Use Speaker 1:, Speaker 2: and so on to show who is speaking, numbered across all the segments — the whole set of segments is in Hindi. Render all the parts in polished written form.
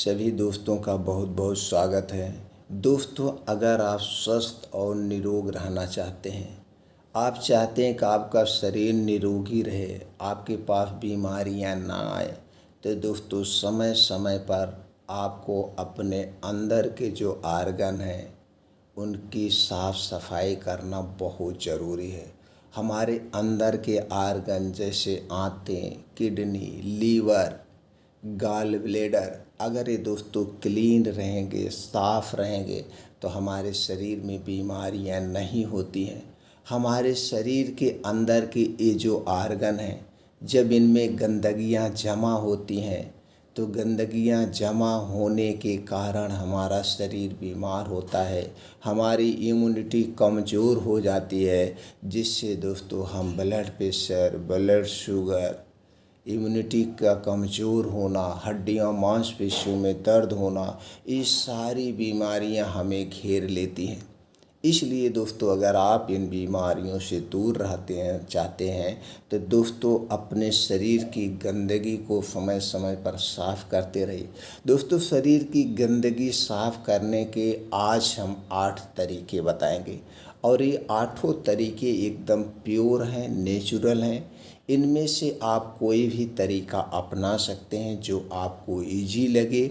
Speaker 1: सभी दोस्तों का बहुत बहुत स्वागत है। दोस्तों, अगर आप स्वस्थ और निरोग रहना चाहते हैं, आप चाहते हैं कि आपका शरीर निरोगी रहे, आपके पास बीमारियां ना आए, तो दोस्तों समय समय पर आपको अपने अंदर के जो आर्गन हैं उनकी साफ सफाई करना बहुत ज़रूरी है। हमारे अंदर के आर्गन जैसे आंतें, किडनी, लीवर, गॉल ब्लेडर, अगर ये दोस्तों क्लीन रहेंगे, साफ रहेंगे, तो हमारे शरीर में बीमारियां नहीं होती हैं। हमारे शरीर के अंदर के ये जो आर्गन हैं, जब इनमें गंदगियां जमा होती हैं तो गंदगियां जमा होने के कारण हमारा शरीर बीमार होता है, हमारी इम्यूनिटी कमज़ोर हो जाती है, जिससे दोस्तों हम blood pressure, blood sugar, immunity का कमज़ोर होना, हड्डियां मांसपेशियों में दर्द होना, ये सारी बीमारियां हमें घेर लेती हैं। इसलिए दोस्तों, अगर आप इन बीमारियों से दूर रहते हैं चाहते हैं तो दोस्तों अपने शरीर की गंदगी को समय समय पर साफ़ करते रहिए। दोस्तों, शरीर की गंदगी साफ़ करने के आज हम 8 तरीके बताएंगे और ये 8 तरीके एकदम प्योर हैं, नेचुरल हैं। इनमें से आप कोई भी तरीका अपना सकते हैं जो आपको ईजी लगे,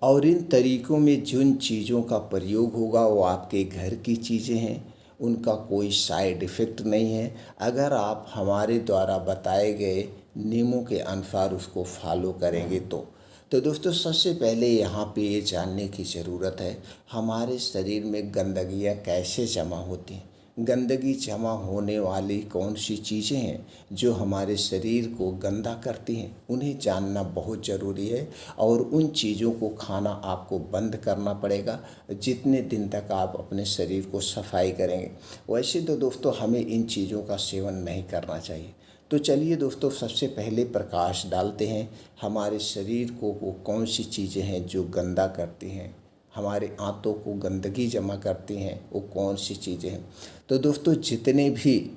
Speaker 1: और इन तरीक़ों में जिन चीज़ों का प्रयोग होगा वो आपके घर की चीज़ें हैं, उनका कोई साइड इफ़ेक्ट नहीं है। अगर आप हमारे द्वारा बताए गए नियमों के अनुसार उसको फॉलो करेंगे तो दोस्तों सबसे पहले यहाँ पे ये जानने की ज़रूरत है, हमारे शरीर में गंदगियाँ कैसे जमा होती हैं। गंदगी जमा होने वाली कौन सी चीज़ें हैं जो हमारे शरीर को गंदा करती हैं, उन्हें जानना बहुत ज़रूरी है। और उन चीज़ों को खाना आपको बंद करना पड़ेगा जितने दिन तक आप अपने शरीर को सफाई करेंगे। वैसे तो दोस्तों हमें इन चीज़ों का सेवन नहीं करना चाहिए। तो चलिए दोस्तों, सबसे पहले प्रकाश डालते हैं हमारे शरीर को वो कौन सी चीज़ें हैं जो गंदा करती हैं, हमारे आंतों को गंदगी जमा करती हैं, वो कौन सी चीज़ें हैं। तो दोस्तों, जितने भी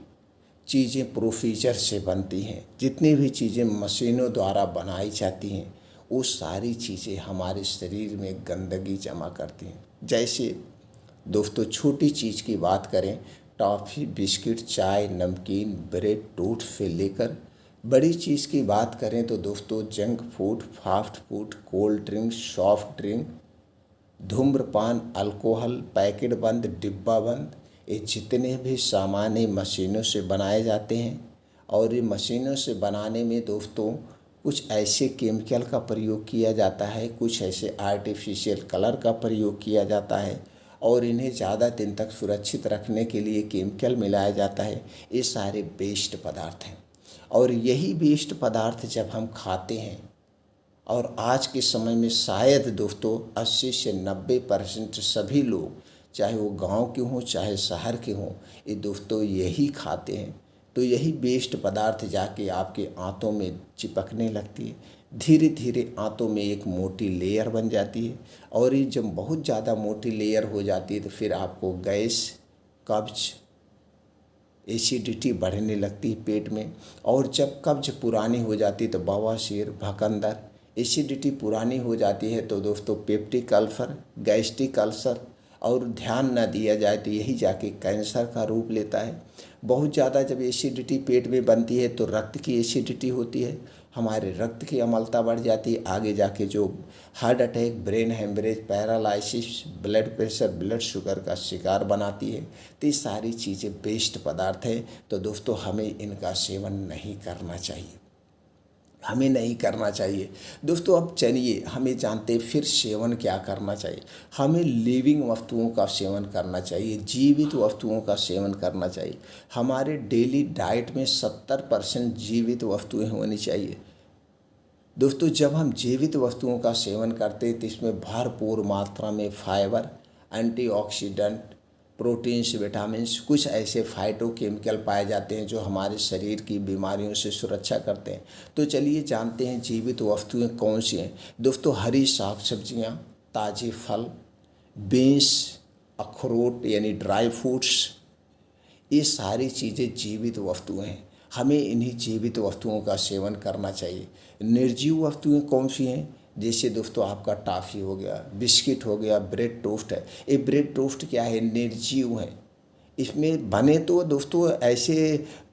Speaker 1: चीज़ें प्रोसीजर से बनती हैं, जितनी भी चीज़ें मशीनों द्वारा बनाई जाती हैं, वो सारी चीज़ें हमारे शरीर में गंदगी जमा करती हैं। जैसे दोस्तों छोटी चीज़ की बात करें, टॉफ़ी, बिस्किट, चाय, नमकीन, ब्रेड, टोस्ट से लेकर बड़ी चीज़ की बात करें तो दोस्तों junk food, fast food, cold drink, soft drink, धूम्रपान, अल्कोहल, पैकेट बंद, डिब्बा बंद, ये जितने भी सामान मशीनों से बनाए जाते हैं। और ये मशीनों से बनाने में दोस्तों कुछ ऐसे केमिकल का प्रयोग किया जाता है, कुछ ऐसे आर्टिफिशियल कलर का प्रयोग किया जाता है, और इन्हें ज़्यादा दिन तक सुरक्षित रखने के लिए केमिकल मिलाया जाता है। ये सारे वेस्ट पदार्थ हैं, और यही वेस्ट पदार्थ जब हम खाते हैं, और आज के समय में शायद दोस्तों 80 से 90% सभी लोग, चाहे वो गांव के हों चाहे शहर के हों, ये दोस्तों यही खाते हैं। तो यही वेस्ट पदार्थ जाके आपके आंतों में चिपकने लगती है, धीरे धीरे आंतों में एक मोटी लेयर बन जाती है, और ये जब बहुत ज़्यादा मोटी लेयर हो जाती है तो फिर आपको गैस, कब्ज, एसिडिटी बढ़ने लगती है पेट में। और जब कब्ज पुरानी हो जाती है तो बवासीर, भकंदर, एसिडिटी पुरानी हो जाती है तो दोस्तों पेप्टिक अल्सर, गैस्ट्रिक अल्सर, और ध्यान न दिया जाए तो यही जाके कैंसर का रूप लेता है। बहुत ज़्यादा जब एसिडिटी पेट में बनती है तो रक्त की एसिडिटी होती है, हमारे रक्त की अम्लता बढ़ जाती है, आगे जाके जो heart attack, brain haemorrhage, paralysis, blood pressure, blood sugar का शिकार बनाती है। तो ये सारी चीज़ें वेस्ट पदार्थ हैं, तो दोस्तों हमें इनका सेवन नहीं करना चाहिए, हमें नहीं करना चाहिए। दोस्तों अब चलिए हमें जानते हैं फिर सेवन क्या करना चाहिए। हमें लिविंग वस्तुओं का सेवन करना चाहिए, जीवित वस्तुओं का सेवन करना चाहिए। हमारे डेली डाइट में 70% जीवित वस्तुएं होनी चाहिए। दोस्तों जब हम जीवित वस्तुओं का सेवन करते हैं तो इसमें भरपूर मात्रा में फाइबर, एंटीऑक्सीडेंट, प्रोटीन्स, विटामिन्स, कुछ ऐसे फाइटोकेमिकल पाए जाते हैं जो हमारे शरीर की बीमारियों से सुरक्षा करते हैं। तो चलिए जानते हैं जीवित वस्तुएं कौन सी हैं। दोस्तों हरी साग सब्जियां, ताज़े फल, बीन्स, अखरोट यानी ड्राई फ्रूट्स, ये सारी चीज़ें जीवित वस्तुएं हैं, हमें इन्हीं जीवित वस्तुओं का सेवन करना चाहिए। निर्जीव वस्तुएं कौन सी हैं? जैसे दोस्तों आपका टॉफ़ी हो गया, बिस्किट हो गया, ब्रेड टोस्ट है। ये ब्रेड टोस्ट क्या है, निर्जीव है। इसमें बने तो दोस्तों ऐसे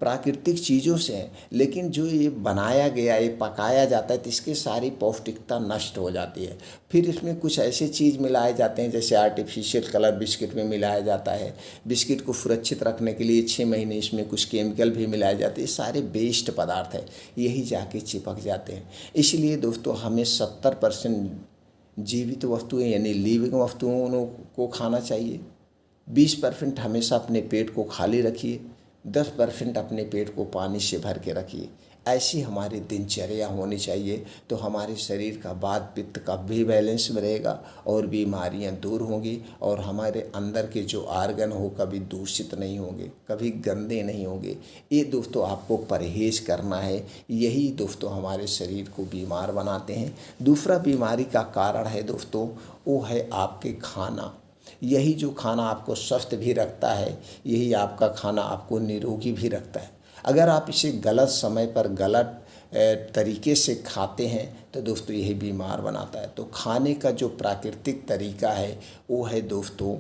Speaker 1: प्राकृतिक चीज़ों से हैं, लेकिन जो ये बनाया गया, ये पकाया जाता है तो इसकी सारी पौष्टिकता नष्ट हो जाती है। फिर इसमें कुछ ऐसे चीज़ मिलाए जाते हैं, जैसे आर्टिफिशियल कलर बिस्किट में मिलाया जाता है। बिस्किट को सुरक्षित रखने के लिए 6 महीने इसमें कुछ केमिकल भी मिलाए जाते हैं। ये सारे वेस्ट पदार्थ है, यही जाके चिपक जाते हैं। इसलिए दोस्तों हमें 70% जीवित वस्तुएं यानी लिविंग वस्तुओं को खाना चाहिए। 20% हमेशा अपने पेट को खाली रखिए, 10% अपने पेट को पानी से भर के रखिए। ऐसी हमारी दिनचर्या होनी चाहिए, तो हमारे शरीर का वात पित्त का भी बैलेंस रहेगा और बीमारियां दूर होंगी, और हमारे अंदर के जो आर्गन हो कभी दूषित नहीं होंगे, कभी गंदे नहीं होंगे। ये दोस्तों आपको परहेज़ करना है, यही दोस्तों हमारे शरीर को बीमार बनाते हैं। दूसरा बीमारी का कारण है दोस्तों, वो है आपके खाना। यही जो खाना आपको स्वस्थ भी रखता है, यही आपका खाना आपको निरोगी भी रखता है। अगर आप इसे गलत समय पर गलत तरीके से खाते हैं तो दोस्तों यही बीमार बनाता है। तो खाने का जो प्राकृतिक तरीका है वो है दोस्तों,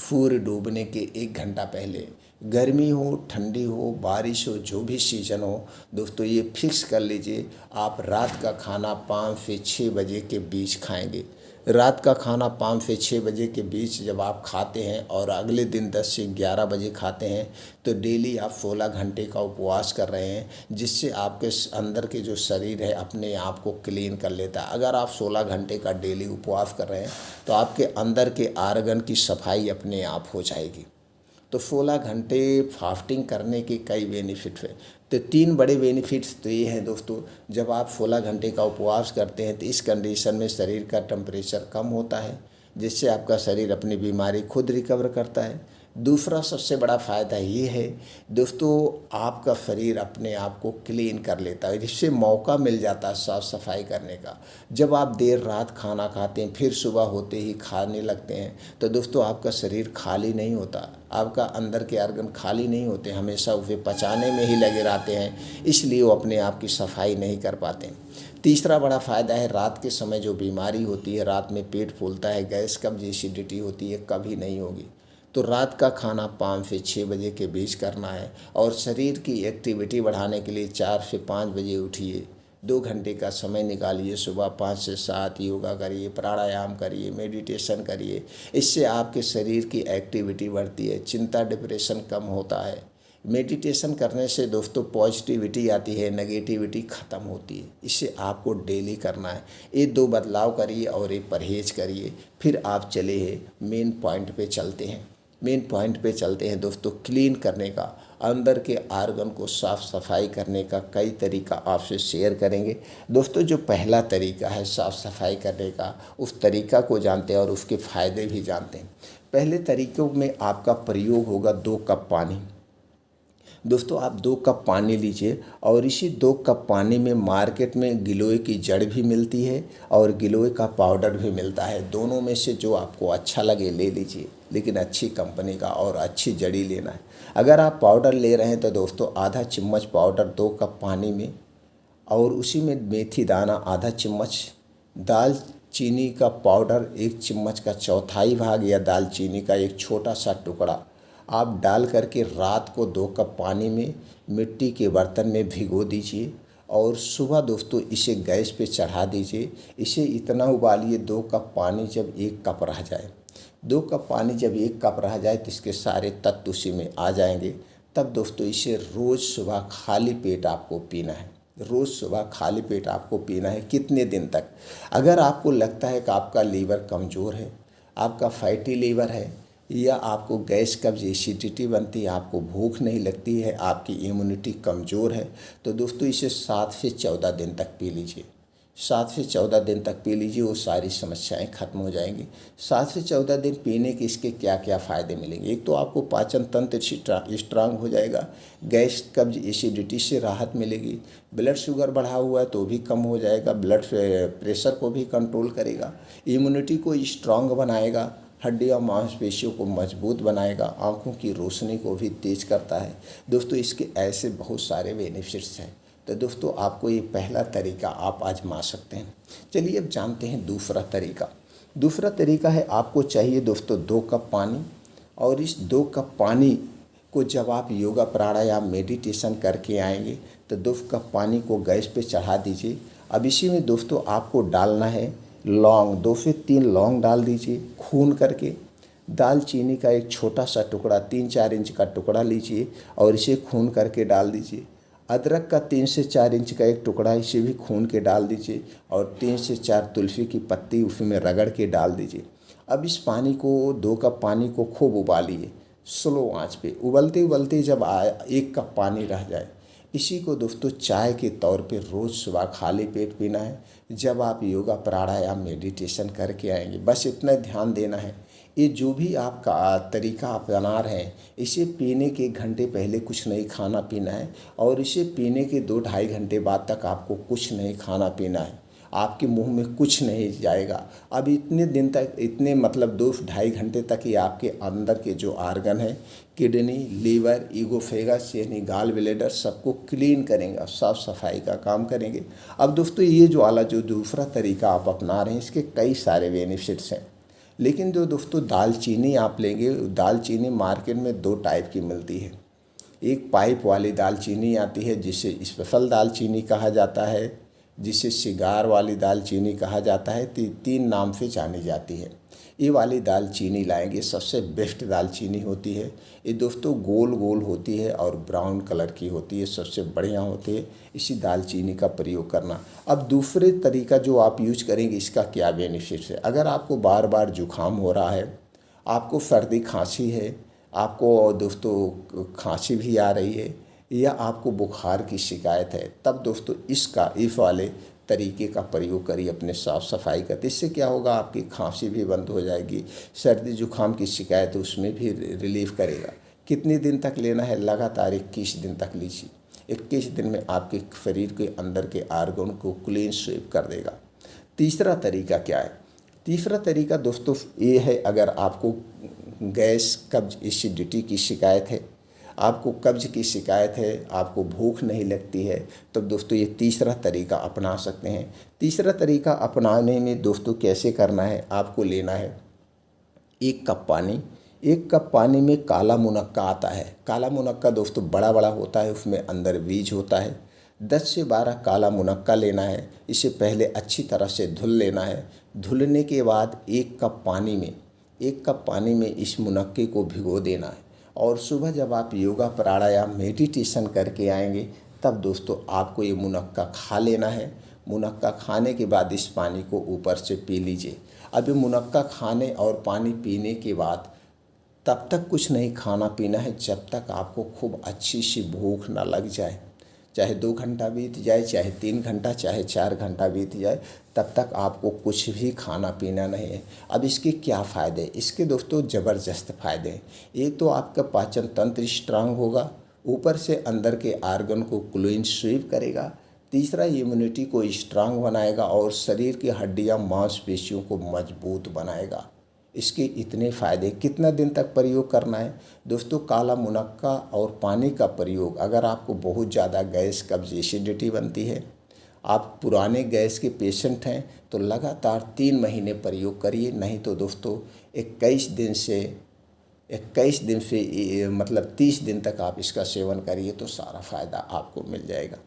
Speaker 1: सूर्य डूबने के 1 घंटा पहले, गर्मी हो ठंडी हो बारिश हो जो भी सीज़न हो दोस्तों, ये फिक्स कर लीजिए आप रात का खाना 5 से 6 बजे के बीच खाएंगे। रात का खाना 5 से 6 बजे के बीच जब आप खाते हैं और अगले दिन 10 से 11 बजे खाते हैं तो डेली आप 16 घंटे का उपवास कर रहे हैं, जिससे आपके अंदर के जो शरीर है अपने आप को क्लीन कर लेता है। अगर आप 16 घंटे का डेली उपवास कर रहे हैं तो आपके अंदर के आर्गन की सफाई अपने आप हो जाएगी। तो 16 घंटे फास्टिंग करने के कई बेनिफिट हैं। तो 3 बड़े बेनिफिट्स तो ये हैं दोस्तों, जब आप 16 घंटे का उपवास करते हैं तो इस कंडीशन में शरीर का टेम्परेचर कम होता है, जिससे आपका शरीर अपनी बीमारी खुद रिकवर करता है। दूसरा सबसे बड़ा फ़ायदा ये है दोस्तों, आपका शरीर अपने आप को क्लीन कर लेता है, जिससे मौका मिल जाता है साफ़ सफाई करने का। जब आप देर रात खाना खाते हैं फिर सुबह होते ही खाने लगते हैं तो दोस्तों आपका शरीर खाली नहीं होता, आपका अंदर के ऑर्गन खाली नहीं होते, हमेशा उसे पचाने में ही लगे रहते हैं, इसलिए वो अपने आप की सफाई नहीं कर पाते। तीसरा बड़ा फ़ायदा है, रात के समय जो बीमारी होती है, रात में पेट फूलता है, गैस कब्ज एसिडिटी होती है, कभी नहीं होगी। तो रात का खाना 5 से 6 बजे के बीच करना है, और शरीर की एक्टिविटी बढ़ाने के लिए 4 से 5 बजे उठिए, 2 घंटे का समय निकालिए, सुबह 5 से 7 योगा करिए, प्राणायाम करिए, मेडिटेशन करिए। इससे आपके शरीर की एक्टिविटी बढ़ती है, चिंता डिप्रेशन कम होता है। मेडिटेशन करने से दोस्तों पॉजिटिविटी आती है, नेगेटिविटी ख़त्म होती है। इसे आपको डेली करना है। ये 2 बदलाव करिए और ये परहेज करिए, फिर आप चले हैं मेन पॉइंट पे चलते हैं। मेन पॉइंट पे चलते हैं दोस्तों, क्लीन करने का, अंदर के आर्गन को साफ़ सफाई करने का कई तरीका आपसे शेयर करेंगे। दोस्तों जो पहला तरीका है साफ़ सफाई करने का, उस तरीका को जानते हैं और उसके फ़ायदे भी जानते हैं। पहले तरीक़ों में आपका प्रयोग होगा 2 कप पानी। दोस्तों आप 2 कप पानी लीजिए और इसी 2 कप पानी में मार्केट में गिलोय की जड़ भी मिलती है और गिलोय का पाउडर भी मिलता है। दोनों में से जो आपको अच्छा लगे ले लीजिए, लेकिन अच्छी कंपनी का और अच्छी जड़ी लेना है। अगर आप पाउडर ले रहे हैं तो दोस्तों आधा चम्मच पाउडर 2 कप पानी में, और उसी में मेथी दाना आधा चम्मच, दालचीनी का पाउडर 1 चम्मच का चौथाई भाग या दालचीनी का एक छोटा सा टुकड़ा आप डाल करके रात को 2 कप पानी में मिट्टी के बर्तन में भिगो दीजिए, और सुबह दोस्तों इसे गैस पे चढ़ा दीजिए। इसे इतना उबालिए 2 कप पानी जब 1 कप रह जाए, 2 कप पानी जब 1 कप रह जाए तो इसके सारे तत्व उसी में आ जाएंगे। तब दोस्तों इसे रोज़ सुबह खाली पेट आपको पीना है। रोज़ सुबह खाली पेट आपको पीना है। कितने दिन तक? अगर आपको लगता है कि आपका लीवर कमज़ोर है, आपका फैटी लीवर है, या आपको गैस कब्ज एसिडिटी बनती है, आपको भूख नहीं लगती है, आपकी इम्यूनिटी कमज़ोर है, तो दोस्तों इसे 7 से 14 दिन तक पी लीजिए। 7 से 14 दिन तक पी लीजिए, वो सारी समस्याएं खत्म हो जाएंगी। 7 से 14 दिन पीने के इसके क्या क्या फ़ायदे मिलेंगे? एक तो आपको पाचन तंत्र स्ट्रांग हो जाएगा, गैस कब्ज एसिडिटी से राहत मिलेगी, ब्लड शुगर बढ़ा हुआ है तो भी कम हो जाएगा, ब्लड प्रेशर को भी कंट्रोल करेगा, इम्यूनिटी को स्ट्रांग बनाएगा, हड्डी और मांसपेशियों को मजबूत बनाएगा, आँखों की रोशनी को भी तेज करता है। दोस्तों इसके ऐसे बहुत सारे बेनिफिट्स हैं। तो दोस्तों आपको ये पहला तरीका आप आजमा सकते हैं। चलिए अब जानते हैं दूसरा तरीका। दूसरा तरीका है, आपको चाहिए दोस्तों 2 कप पानी, और इस 2 कप पानी को जब आप योगा प्राणायाम मेडिटेशन करके आएंगे तो 2 कप पानी को गैस पे चढ़ा दीजिए। अब इसी में दोस्तों आपको डालना है लौंग, 2 से 3 लौंग डाल दीजिए खून करके। दालचीनी का एक छोटा सा टुकड़ा 3-4 इंच का टुकड़ा लीजिए और इसे खून करके डाल दीजिए। अदरक का 3 से 4 इंच का एक टुकड़ा, इसे भी खून के डाल दीजिए और 3 से 4 तुलसी की पत्ती उसमें रगड़ के डाल दीजिए। अब इस पानी को 2 कप पानी को खूब उबालिए स्लो आंच पे। उबलते उबलते जब 1 कप पानी रह जाए, इसी को दोस्तों चाय के तौर पे रोज़ सुबह खाली पेट पीना है जब आप योगा प्राणायाम मेडिटेशन करके आएंगे। बस इतना ध्यान देना है, ये जो भी आपका तरीका आप अपना रहे हैं, इसे पीने के 1 घंटे पहले कुछ नहीं खाना पीना है और इसे पीने के 2-2.5 घंटे बाद तक आपको कुछ नहीं खाना पीना है। आपके मुंह में कुछ नहीं जाएगा। अब इतने दिन तक, इतने मतलब 2-2.5 घंटे तक ये आपके अंदर के जो आर्गन है, किडनी, लीवर, ईगोफेगस यानी गाल ब्लैडर, सबको क्लीन करेंगे, साफ सफाई का काम करेंगे। अब दोस्तों ये जो वाला जो दूसरा तरीका आप अपना रहे हैं, इसके कई सारे बेनिफिट्स हैं। लेकिन जो दोस्तों दालचीनी आप लेंगे, दालचीनी मार्केट में 2 टाइप की मिलती है। एक पाइप वाली दालचीनी आती है जिसे स्पेशल दालचीनी कहा जाता है, जिसे सिगार वाली दालचीनी कहा जाता है, 3 नाम से जानी जाती है। ये वाली दालचीनी लाएंगे, सबसे बेस्ट दालचीनी होती है। ये दोस्तों गोल गोल होती है और ब्राउन कलर की होती है, सबसे बढ़िया होती है। इसी दालचीनी का प्रयोग करना। अब दूसरे तरीका जो आप यूज करेंगे, इसका क्या बेनिफिट्स है। अगर आपको बार बार जुकाम हो रहा है, आपको सर्दी खांसी है, आपको दोस्तों खांसी भी आ रही है, या आपको बुखार की शिकायत है, तब दोस्तों इस वाले तरीके का प्रयोग करिए अपने साफ़ सफाई का। तो इससे क्या होगा, आपकी खांसी भी बंद हो जाएगी, सर्दी जुकाम की शिकायत है उसमें भी रिलीफ करेगा। कितने दिन तक लेना है, लगातार 21 दिन तक लीजिए। 21 दिन में आपके शरीर के अंदर के आर्गन को क्लीन स्वीप कर देगा। तीसरा तरीका क्या है। तीसरा तरीका दोस्तों ये है, अगर आपको गैस, कब्ज, एसिडिटी की शिकायत है, आपको कब्ज की शिकायत है, आपको भूख नहीं लगती है, तो दोस्तों ये तीसरा तरीका अपना सकते हैं। तीसरा तरीका अपनाने में दोस्तों कैसे करना है, आपको लेना है 1 कप पानी। 1 कप पानी में काला मुनक्का आता है। काला मुनक्का दोस्तों बड़ा बड़ा होता है, उसमें अंदर बीज होता है। 10 से 12 काला मुनक्का लेना है। इसे पहले अच्छी तरह से धुल लेना है। धुलने के बाद 1 कप पानी में इस मुनक्के को भिगो देना है और सुबह जब आप योगा प्राणायाम मेडिटेशन करके आएंगे, तब दोस्तों आपको ये मुनक्का खा लेना है। मुनक्का खाने के बाद इस पानी को ऊपर से पी लीजिए। अब ये मुनक्का खाने और पानी पीने के बाद तब तक कुछ नहीं खाना पीना है जब तक आपको खूब अच्छी सी भूख ना लग जाए। चाहे 2 घंटा बीत जाए, चाहे 3 घंटा, चाहे 4 घंटा बीत जाए, तब तक आपको कुछ भी खाना पीना नहीं है। अब इसके क्या फ़ायदे, इसके दोस्तों ज़बरदस्त फ़ायदे हैं। एक तो आपका पाचन तंत्र स्ट्रांग होगा, ऊपर से अंदर के आर्गन को क्लीन स्वीप करेगा। तीसरा, इम्यूनिटी को स्ट्रांग बनाएगा और शरीर की हड्डियां, मांसपेशियों को मजबूत बनाएगा। इसके इतने फ़ायदे। कितना दिन तक प्रयोग करना है दोस्तों, काला मुनक्का और पानी का प्रयोग। अगर आपको बहुत ज़्यादा गैस, कब्ज, एसिडिटी बनती है, आप पुराने गैस के पेशेंट हैं, तो लगातार 3 महीने प्रयोग करिए। नहीं तो दोस्तों 21 दिन से मतलब 30 दिन तक आप इसका सेवन करिए तो सारा फ़ायदा आपको मिल जाएगा।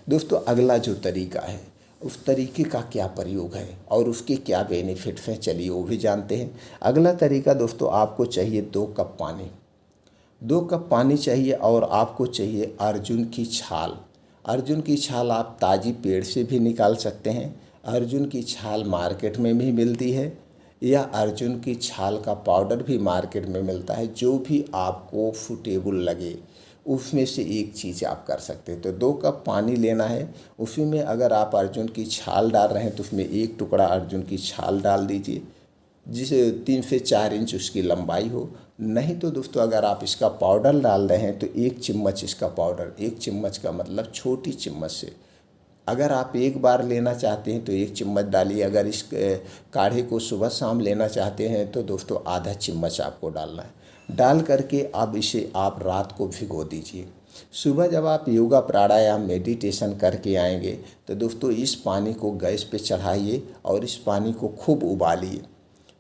Speaker 1: दोस्तों अगला जो तरीका है, उस तरीके का क्या प्रयोग है और उसके क्या बेनिफिट्स हैं, चलिए वो भी जानते हैं। अगला तरीका दोस्तों, आपको चाहिए 2 कप पानी। 2 कप पानी चाहिए और आपको चाहिए अर्जुन की छाल। अर्जुन की छाल आप ताज़ी पेड़ से भी निकाल सकते हैं। अर्जुन की छाल मार्केट में भी मिलती है, या अर्जुन की छाल का पाउडर भी मार्केट में मिलता है। जो भी आपको सूटेबल लगे उसमें से एक चीज़ आप कर सकते हैं। तो 2 कप पानी लेना है, उसी में अगर आप अर्जुन की छाल डाल रहे हैं तो उसमें 1 टुकड़ा अर्जुन की छाल डाल दीजिए, जिसे 3 से 4 इंच उसकी लंबाई हो। नहीं तो दोस्तों अगर आप इसका पाउडर डाल रहे हैं तो 1 चम्मच इसका पाउडर, 1 चम्मच का मतलब छोटी चम्मच से, अगर आप एक बार लेना चाहते हैं तो 1 चम्मच डालिए। अगर इस काढ़े को सुबह शाम लेना चाहते हैं तो दोस्तों आधा चम्मच आपको डालना है। डाल करके अब इसे आप रात को भिगो दीजिए। सुबह जब आप योगा प्राणायाम मेडिटेशन करके आएंगे तो दोस्तों इस पानी को गैस पे चढ़ाइए और इस पानी को खूब उबालिए।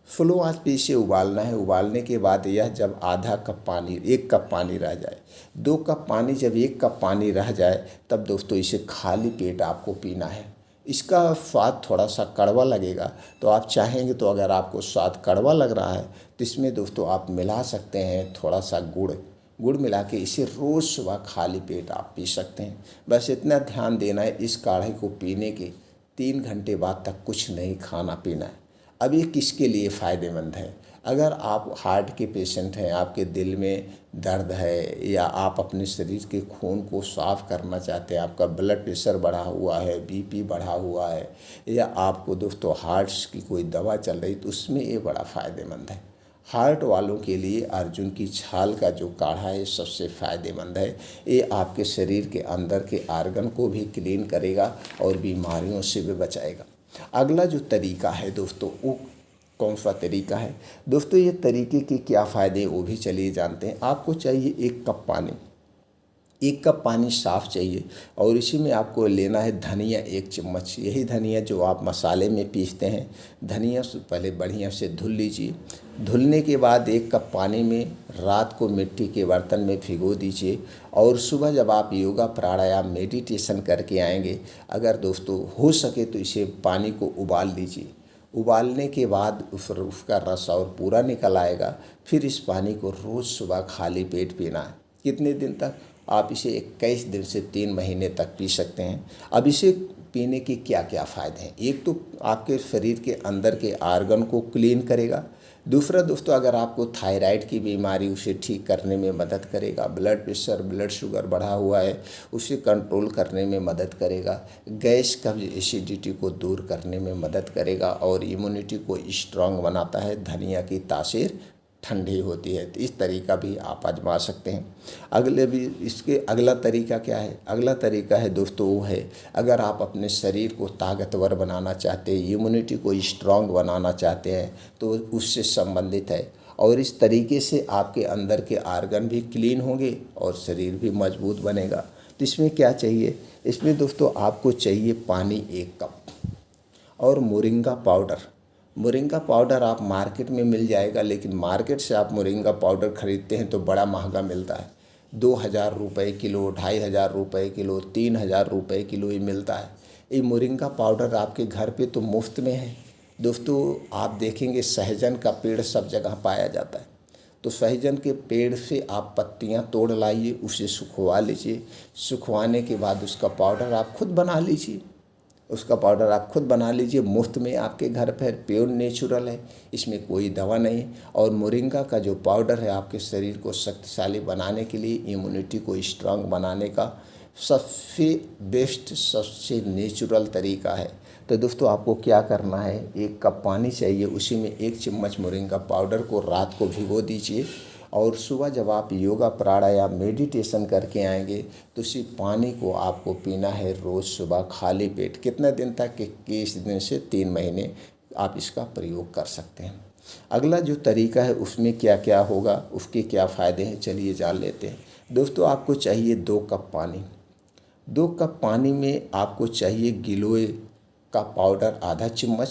Speaker 1: फ्लो आंच पे इसे उबालना है। उबालने के बाद यह जब आधा कप पानी, 1 कप पानी रह जाए, 2 कप पानी, जब 1 कप पानी रह जाए तब दोस्तों इसे खाली पेट आपको पीना है। इसका स्वाद थोड़ा सा कड़वा लगेगा, तो आप चाहेंगे तो अगर आपको स्वाद कड़वा लग रहा है तो इसमें दोस्तों आप मिला सकते हैं थोड़ा सा गुड़ मिला के इसे रोज़ सुबह खाली पेट आप पी सकते हैं। बस इतना ध्यान देना है, इस काढ़े को पीने के 3 घंटे बाद तक कुछ नहीं खाना पीना है। अब ये किसके लिए फ़ायदेमंद है? अगर आप हार्ट के पेशेंट हैं, आपके दिल में दर्द है, या आप अपने शरीर के खून को साफ़ करना चाहते हैं, आपका ब्लड प्रेशर बढ़ा हुआ है, बीपी बढ़ा हुआ है, या आपको दोस्तों हार्ट्स की कोई दवा चल रही, तो उसमें ये बड़ा फ़ायदेमंद है। हार्ट वालों के लिए अर्जुन की छाल का जो काढ़ा है सबसे फ़ायदेमंद है। ये आपके शरीर के अंदर के आर्गन को भी क्लीन करेगा और बीमारियों से भी बचाएगा। अगला जो तरीका है दोस्तों, वो कौन सा तरीका है? दोस्तों ये तरीके के क्या फ़ायदे वो भी चलिए जानते हैं। आपको चाहिए 1 कप पानी, 1 कप पानी साफ़ चाहिए और इसी में आपको लेना है धनिया 1 चम्मच। यही धनिया जो आप मसाले में पीसते हैं, धनिया से पहले बढ़िया से धुल लीजिए। धुलने के बाद 1 कप पानी में रात को मिट्टी के बर्तन में भिगो दीजिए और सुबह जब आप योगा प्राणायाम मेडिटेशन करके आएंगे, अगर दोस्तों हो सके तो इसे पानी को उबाल लीजिए। उबालने के बाद उसका रस और पूरा निकल आएगा। फिर इस पानी को रोज़ सुबह खाली पेट पीना है। कितने दिन तक? आप इसे 21 दिन से 3 महीने तक पी सकते हैं। अब इसे पीने के क्या क्या फ़ायदे हैं? एक तो आपके शरीर के अंदर के आर्गन को क्लीन करेगा। दूसरा दोस्तों, अगर आपको थायराइड की बीमारी, उसे ठीक करने में मदद करेगा। ब्लड प्रेशर, ब्लड शुगर बढ़ा हुआ है, उसे कंट्रोल करने में मदद करेगा। गैस, कब्ज, एसिडिटी को दूर करने में मदद करेगा और इम्यूनिटी को स्ट्रांग बनाता है। धनिया की तासीर ठंडी होती है। तो इस तरीका भी आप आजमा सकते हैं। इसके अगला तरीका क्या है? अगला तरीका है दोस्तों वो है, अगर आप अपने शरीर को ताकतवर बनाना चाहते हैं, इम्यूनिटी को स्ट्रांग बनाना चाहते हैं, तो उससे संबंधित है। और इस तरीके से आपके अंदर के आर्गन भी क्लीन होंगे और शरीर भी मजबूत बनेगा। तो इसमें क्या चाहिए? इसमें दोस्तों आपको चाहिए पानी 1 कप और मोरिंगा पाउडर। मोरिंगा पाउडर आप मार्केट में मिल जाएगा, लेकिन मार्केट से आप मोरिंगा पाउडर ख़रीदते हैं तो बड़ा महंगा मिलता है। 2,000 रुपये किलो, 2,500 रुपये किलो, 3,000 रुपये किलो ही मिलता है। ये मोरिंगा पाउडर आपके घर पे तो मुफ्त में है। दोस्तों आप देखेंगे सहजन का पेड़ सब जगह पाया जाता है, तो सहजन के पेड़ से आप पत्तियां तोड़ लाइए, उसे सुखवा लीजिए। सुखवाने के बाद उसका पाउडर आप खुद बना लीजिए। मुफ्त में आपके घर पर, प्योर नेचुरल है, इसमें कोई दवा नहीं। और मोरिंगा का जो पाउडर है आपके शरीर को शक्तिशाली बनाने के लिए, इम्यूनिटी को स्ट्रांग बनाने का सबसे बेस्ट, सबसे नेचुरल तरीका है। तो दोस्तों आपको क्या करना है, 1 कप पानी चाहिए, उसी में 1 चम्मच मोरिंगा पाउडर को रात को भिगो दीजिए और सुबह जब आप योगा प्राणायाम मेडिटेशन करके आएंगे तो उसी पानी को आपको पीना है रोज़ सुबह खाली पेट। कितने दिन तक? 21 दिन से 3 महीने आप इसका प्रयोग कर सकते हैं। अगला जो तरीका है उसमें क्या क्या होगा, उसके क्या फ़ायदे हैं, चलिए जान लेते हैं। दोस्तों आपको चाहिए 2 कप पानी। 2 कप पानी में आपको चाहिए गिलोय का पाउडर आधा चम्मच,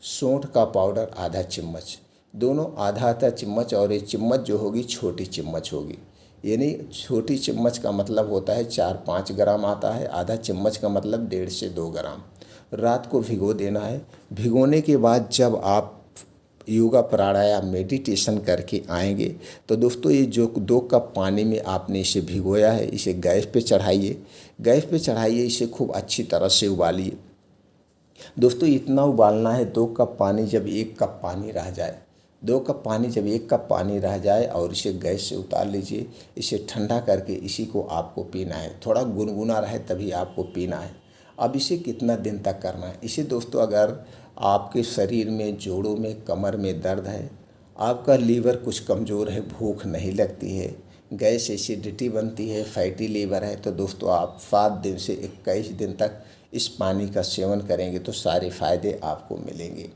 Speaker 1: सौंठ का पाउडर आधा चम्मच, दोनों आधा आधा चम्मच, और ये चम्मच जो होगी छोटी चम्मच होगी। यानी छोटी चम्मच का मतलब होता है 4-5 ग्राम आता है, आधा चम्मच का मतलब 1.5 से 2 ग्राम। रात को भिगो देना है। भिगोने के बाद जब आप योगा प्राणायाम मेडिटेशन करके आएंगे तो दोस्तों ये जो 2 कप पानी में आपने इसे भिगोया है, इसे गैस पे चढ़ाइए। इसे खूब अच्छी तरह से उबालिए। दोस्तों इतना उबालना है, 2 कप पानी जब 1 कप पानी रह जाए, 2 कप पानी जब 1 कप पानी रह जाए और इसे गैस से उतार लीजिए। इसे ठंडा करके इसी को आपको पीना है। थोड़ा गुनगुना रहे तभी आपको पीना है। अब इसे कितना दिन तक करना है? इसे दोस्तों अगर आपके शरीर में, जोड़ों में, कमर में दर्द है, आपका लीवर कुछ कमज़ोर है, भूख नहीं लगती है, गैस एसिडिटी बनती है, फैटी लीवर है, तो दोस्तों आप 7 दिन से 21 दिन तक इस पानी का सेवन करेंगे तो सारे फ़ायदे आपको मिलेंगे।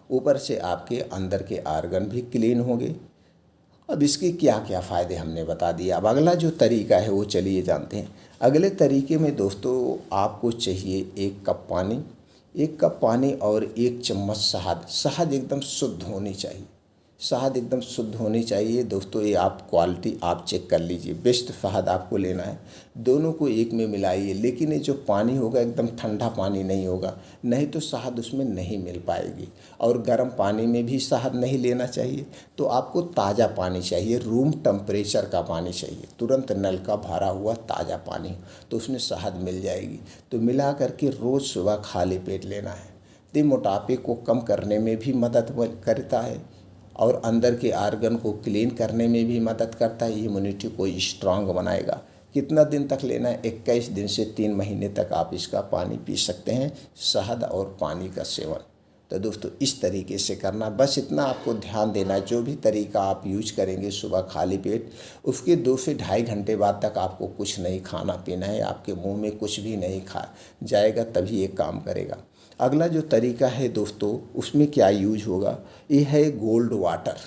Speaker 1: ऊपर से आपके अंदर के आर्गन भी क्लीन होंगे, अब इसके क्या क्या फ़ायदे हमने बता दिए। अब अगला जो तरीका है वो चलिए जानते हैं। अगले तरीके में दोस्तों आपको चाहिए 1 कप पानी, 1 कप पानी और 1 चम्मच शहद। शहद एकदम शुद्ध होनी चाहिए, शहद एकदम शुद्ध होनी चाहिए दोस्तों। ये आप क्वालिटी आप चेक कर लीजिए, बेस्ट शहद आपको लेना है। दोनों को एक में मिलाइए, लेकिन ये जो पानी होगा एकदम ठंडा पानी नहीं होगा, नहीं तो शहद उसमें नहीं मिल पाएगी। और गर्म पानी में भी शहद नहीं लेना चाहिए। तो आपको ताज़ा पानी चाहिए, रूम टेम्परेचर का पानी चाहिए, तुरंत नल का भरा हुआ ताज़ा पानी, तो उसमें शहद मिल जाएगी। तो मिला करके रोज़ सुबह खाली पेट लेना है। तो मोटापे को कम करने में भी मदद करता है और अंदर के आर्गन को क्लीन करने में भी मदद करता है। इम्यूनिटी को स्ट्रांग बनाएगा। कितना दिन तक लेना है? 21 दिन से 3 महीने तक आप इसका पानी पी सकते हैं, शहद और पानी का सेवन। तो दोस्तों इस तरीके से करना, बस इतना आपको ध्यान देना है। जो भी तरीका आप यूज करेंगे सुबह खाली पेट, उसके 2 से ढाई घंटे बाद तक आपको कुछ नहीं खाना पीना है, आपके मुंह में कुछ भी नहीं खा जाएगा, तभी ये काम करेगा। अगला जो तरीका है दोस्तों, उसमें क्या यूज होगा, ये है गोल्ड वाटर।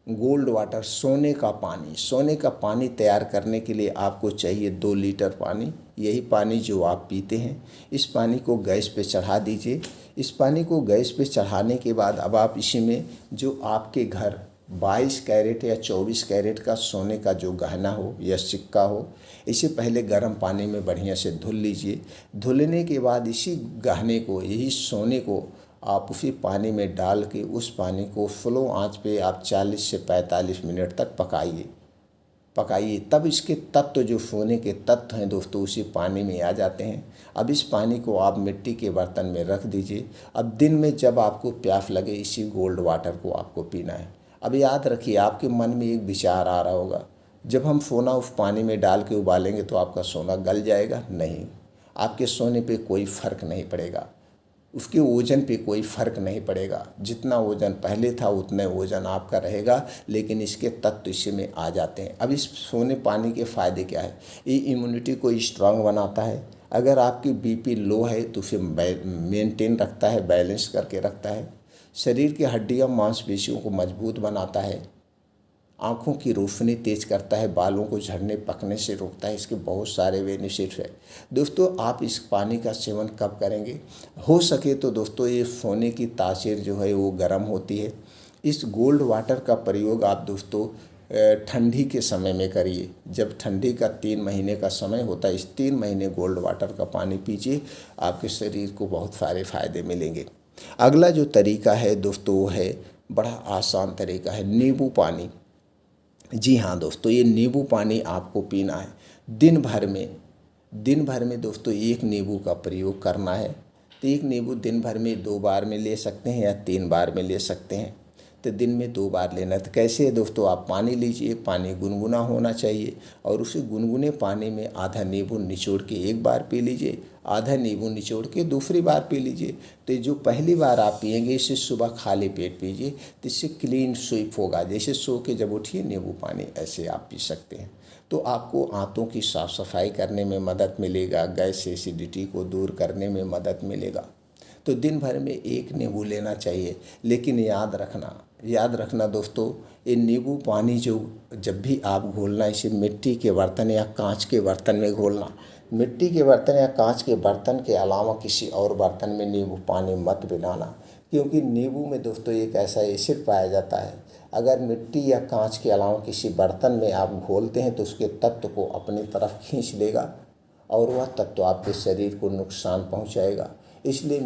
Speaker 1: गोल्ड वाटर, सोने का पानी। सोने का पानी तैयार करने के लिए आपको चाहिए 2 लीटर पानी। यही पानी जो आप पीते हैं, इस पानी को गैस पे चढ़ा दीजिए। इस पानी को गैस पे चढ़ाने के बाद अब आप इसी में जो आपके घर 22 कैरेट या 24 कैरेट का सोने का जो गहना हो या सिक्का हो, इसे पहले गर्म पानी में बढ़िया से धुल लीजिए। धुलने के बाद इसी गहने को, यही सोने को आप उसी पानी में डाल के उस पानी को स्लो आंच पे आप 40 से 45 मिनट तक पकाइए। तब इसके तत्व, जो सोने के तत्व हैं दोस्तों, उसी पानी में आ जाते हैं। अब इस पानी को आप मिट्टी के बर्तन में रख दीजिए। अब दिन में जब आपको प्यास लगे, इसी गोल्ड वाटर को आपको पीना है। अब याद रखिए, आपके मन में एक विचार आ रहा होगा, जब हम सोना उस पानी में डाल के उबालेंगे तो आपका सोना गल जाएगा। नहीं, आपके सोने पे कोई फ़र्क नहीं पड़ेगा, उसके वज़न पे कोई फ़र्क नहीं पड़ेगा। जितना वज़न पहले था उतने वज़न आपका रहेगा, लेकिन इसके तत्व इसी में आ जाते हैं। अब इस सोने पानी के फ़ायदे क्या है? ये इम्यूनिटी को स्ट्रांग बनाता है। अगर आपकी बीपी लो है तो उसे मेंटेन रखता है, बैलेंस करके रखता है। शरीर की हड्डियाँ मांसपेशियों को मजबूत बनाता है। आँखों की रोशनी तेज करता है, बालों को झड़ने पकने से रोकता है। इसके बहुत सारे बेनिफिट्स हैं दोस्तों। आप इस पानी का सेवन कब करेंगे? हो सके तो दोस्तों, ये सोने की तासीर जो है वो गर्म होती है। इस गोल्ड वाटर का प्रयोग आप दोस्तों ठंडी के समय में करिए। जब ठंडी का 3 महीने का समय होता है, इस 3 महीने गोल्ड वाटर का पानी पीजिए, आपके शरीर को बहुत सारे फ़ायदे मिलेंगे। अगला जो तरीका है दोस्तों वो है बड़ा आसान तरीका है, नींबू पानी। जी हाँ दोस्तों, ये नींबू पानी आपको पीना है दिन भर में दोस्तों 1 नींबू का प्रयोग करना है। तो 1 नींबू दिन भर में 2 बार में ले सकते हैं या 3 बार में ले सकते हैं। तो दिन में 2 बार लेना। तो कैसे है दोस्तों, आप पानी लीजिए, पानी गुनगुना होना चाहिए और उसे गुनगुने पानी में आधा नींबू निचोड़ के 1 बार पी लीजिए, आधा नींबू निचोड़ के दूसरी बार पी लीजिए। तो जो पहली बार आप पिएंगे, इसे सुबह खाली पेट पीजिए, तो इससे क्लीन स्वीप होगा। जैसे सो के जब उठिए नींबू पानी, ऐसे आप पी सकते हैं। तो आपको आंतों की साफ़ सफाई करने में मदद मिलेगा, गैस एसिडिटी को दूर करने में मदद मिलेगा। तो दिन भर में 1 नींबू लेना चाहिए। लेकिन याद रखना दोस्तों, ये नींबू पानी जो जब भी आप घोलना, इसे मिट्टी के बर्तन या कांच के बर्तन में घोलना। मिट्टी के बर्तन या कांच के बर्तन के अलावा किसी और बर्तन में नींबू पानी मत बनाना, क्योंकि नींबू में दोस्तों एक ऐसा एसिड पाया जाता है, अगर मिट्टी या कांच के अलावा किसी बर्तन में आप घोलते हैं तो उसके तत्व को अपनी तरफ खींच लेगा और वह तत्व आपके शरीर को नुकसान पहुंचाएगा। इसलिए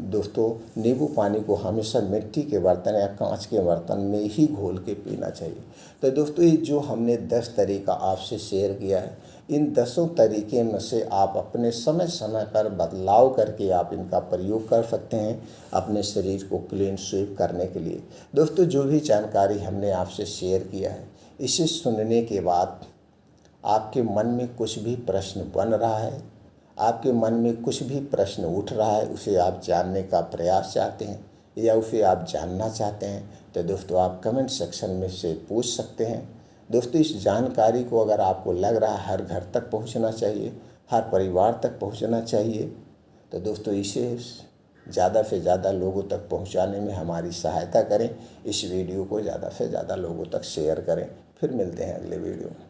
Speaker 1: दोस्तों नींबू पानी को हमेशा मिट्टी के बर्तन या कांच के बर्तन में ही घोल के पीना चाहिए। तो दोस्तों, ये जो हमने 10 तरीका आपसे शेयर किया है, इन 10 तरीके में से आप अपने समय समय पर बदलाव करके आप इनका प्रयोग कर सकते हैं अपने शरीर को क्लीन स्वीप करने के लिए। दोस्तों, जो भी जानकारी हमने आपसे शेयर किया है, इसे सुनने के बाद आपके मन में कुछ भी प्रश्न बन रहा है, आपके मन में कुछ भी प्रश्न उठ रहा है, उसे आप जानने का प्रयास चाहते हैं या उसे आप जानना चाहते हैं, तो दोस्तों आप कमेंट सेक्शन में से पूछ सकते हैं। दोस्तों, इस जानकारी को अगर आपको लग रहा है हर घर तक पहुंचना चाहिए, हर परिवार तक पहुंचना चाहिए, तो दोस्तों इसे ज़्यादा से ज़्यादा लोगों तक पहुंचाने में हमारी सहायता करें। इस वीडियो को ज़्यादा से ज़्यादा लोगों तक शेयर करें। फिर मिलते हैं अगले वीडियो में।